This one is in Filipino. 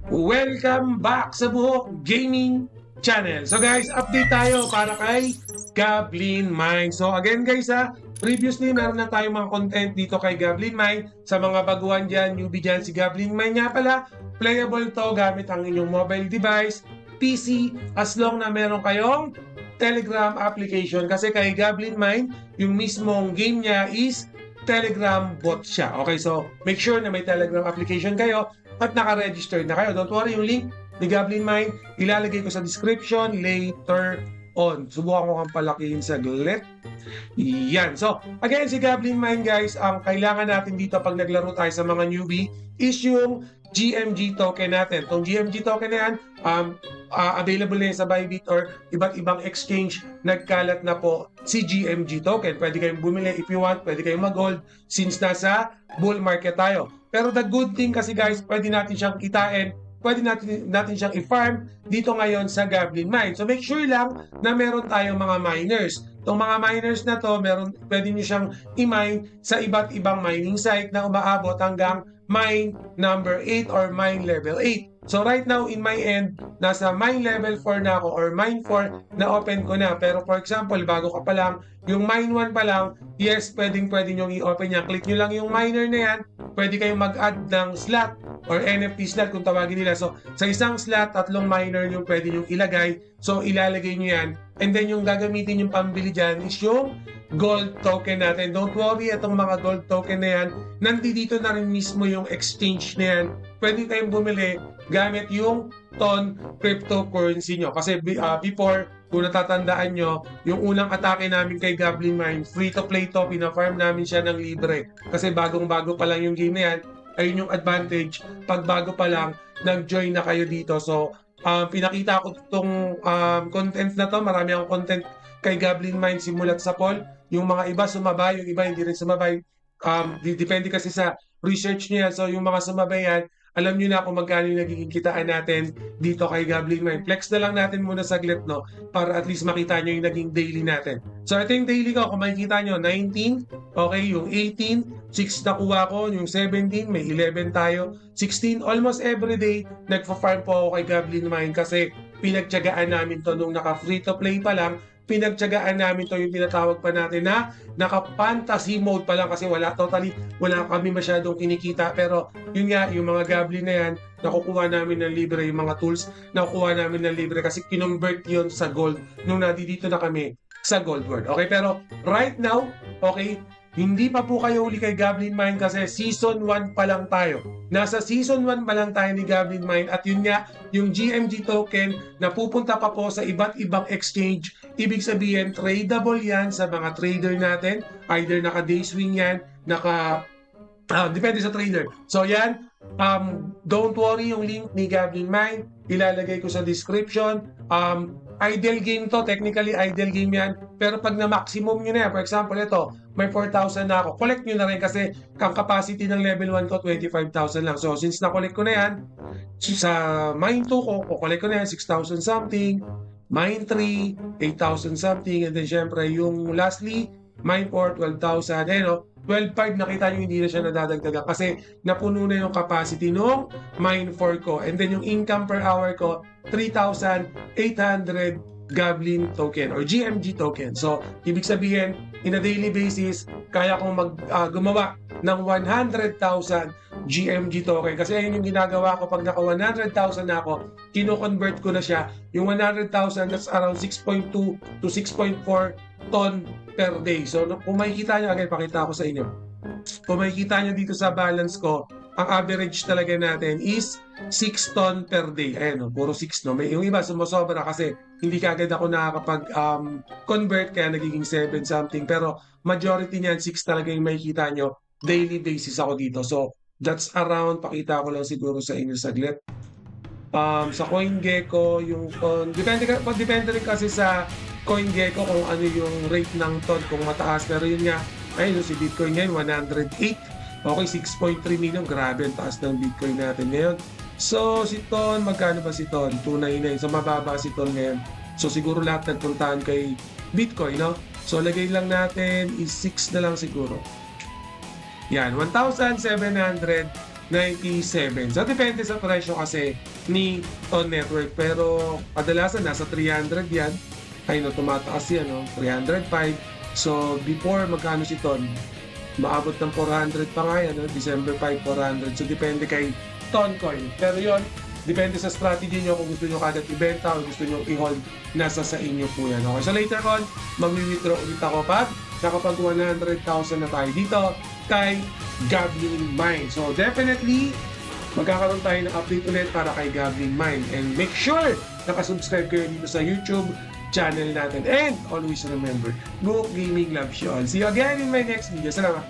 Welcome back sa Buhok Gaming Channel. So guys, update tayo para kay Goblin Mine. So again guys previously meron na tayong mga content dito kay Goblin Mine. Sa mga baguhan dyan, newbie dyan, si Goblin Mine nga pala, playable to gamit ang inyong mobile device, PC, as long na meron kayong Telegram application. Kasi kay Goblin Mine, yung mismong game niya is Telegram bot siya. Okay, so make sure na may Telegram application kayo at naka-register na kayo. Don't worry, yung link ni Goblin Mine, ilalagay ko sa description later on. Subukan ko kang palakihin saglit. Yan. So, again, si Goblin Mine, guys, ang kailangan natin dito pag naglaro tayo sa mga newbie is yung GMG token natin. Itong GMG token na yan, available na yan sa Bybit or iba't ibang exchange. Nagkalat na po si GMG token. Pwede kayong bumili if you want, pwede kayong mag-hold since nasa bull market tayo. Pero the good thing kasi guys, pwede natin siyang kitain, pwede natin siyang i-farm dito ngayon sa Goblin Mine. So make sure lang na meron tayong mga miners. Itong mga miners na to, pwede nyo siyang i-mine sa iba't ibang mining site na umaabot hanggang mine number 8 or mine level 8. So right now in my end, nasa mine level 4 na ako or mine 4 na open ko na. Pero for example, bago ka pa lang, yung mine 1 pa lang, yes, pwede nyo i-open yan. Click nyo lang yung miner na yan, pwede kayong mag-add ng slot or NFT slot kung tawagin nila. So sa isang slot, 3 miner yung pwede nyo ilagay. So ilalagay nyo yan. And then yung gagamitin yung pambili dyan is yung gold token natin. Don't worry, itong mga gold token na yan, nandito na rin mismo yung exchange na yan. Pwede kayong bumili gamit yung TON cryptocurrency nyo. Kasi before, kung natatandaan nyo, yung unang atake namin kay Goblin Mine, free-to-play to, pina-farm namin siya ng libre. Kasi bagong-bago pa lang yung game na yan, ayun yung advantage. Pag bago pa lang, nag-join na kayo dito. So, pinakita ko itong content na to. Marami akong content kay Goblin Mine simulat sa poll. Yung mga iba sumabay, yung iba hindi rin sumabay. Depende kasi sa research niya. So, yung mga sumabay yan, alam nyo na kung magkano yung nagiging kitaan natin dito kay Goblin Mine. Flex na lang natin muna saglit, no? Para at least makita nyo yung naging daily natin. So, ito yung daily ko. Kung makikita nyo, 19, okay, yung 18, 6 nakuha ko, yung 17, may 11 tayo, 16, almost every day, nagpa-farm po ako kay Goblin Mine kasi pinagtyagaan namin to nung naka-free-to-play pa lang, pinagtyagaan namin to yung tinatawag pa natin na naka-fantasy mode pa lang kasi wala kami masyadong kinikita. Pero yun nga, yung mga Goblin na yan, nakukuha namin ng libre, yung mga tools, nakukuha namin ng libre kasi kinonvert yun sa gold nung nandito na kami sa gold world. Okay, pero right now, okay, hindi pa po kayo uli kay Goblin Mine kasi Season 1 pa lang tayo. Nasa Season 1 pa lang tayo ni Goblin Mine at yun nga, yung GMG token na pupunta pa po sa iba't ibang exchange. Ibig sabihin, tradable yan sa mga trader natin. Either naka-day swing yan, depende sa trader. So yan, don't worry, yung link ni Goblin Mine, ilalagay ko sa description. Idle game to, technically idle game yan. Pero pag na-maximum nyo na yan, for example, ito, may 4,000 na ako. Collect nyo na rin kasi ang capacity ng level 1 ko, 25,000 lang. So, since na-collect ko na yan, sa mine 2 ko, collect ko na yan, 6,000 something. Mine 3, 8,000 something. And then, syempre, yung lastly, mine 4, 12,000. Eh, no? 12.5 nakita nyo hindi na siya nadadagdagan kasi napuno na yung capacity nung mine 4 ko. And then yung income per hour ko, 3,800 Goblin token or GMG token. So, ibig sabihin, in a daily basis, kaya kong gumawa ng 100,000 GMG token. Kasi ayun yung ginagawa ko pag naka 100,000 na ako, kino-convert ko na siya. Yung 100,000, that's around 6.2 to 6.4 ton per day. So, kung makikita nyo, again, pakita ko sa inyo. Kung makikita nyo dito sa balance ko, ang average talaga natin is 6 ton per day. Ayan, puro 6, no? Yung iba, sumusobra kasi hindi kagad ako nakakapag-convert kaya nagiging 7 something. Pero majority niyan, 6 talaga yung makikita nyo. Daily basis ako dito. So, that's around, pakita ko lang siguro sa inyo saglit. Sa CoinGecko, yung depende rin kasi sa CoinGecko kung ano yung rate ng ton, kung mataas. Pero yun nga, ayun, si Bitcoin ngayon, 108. Okay, 6.3 million. Grabe, ang taas ng Bitcoin natin ngayon. So, si Ton, magkano ba si Ton? 299. So, mababa si Ton ngayon. So, siguro lahat nagpuntahan kay Bitcoin, no? So, lagay lang natin is 6 na lang siguro. Yan, 1,700 97. So, depende sa presyo kasi ni Ton Network. Pero, kadalasan nasa 300 yan. Ay, no, tumataas yan, no? 305. So, before, magkano si Ton? Maabot ng 400 pa nga yan, no? December 5, 400. So, depende kay Ton Coin. Pero yon depende sa strategy nyo kung gusto nyo kagad ibenta o gusto nyo i-hold, nasa sa inyo po yan. Okay, so later on, mag-withdraw ulit ako pag nakapag 100,000 na tayo dito kay Goblin Mine. So definitely, magkakaroon tayo ng update ulit para kay Goblin Mine. And make sure nakasubscribe kayo dito sa YouTube channel natin. And always remember, Book Gaming loves you all. See you again in my next video. Salamat.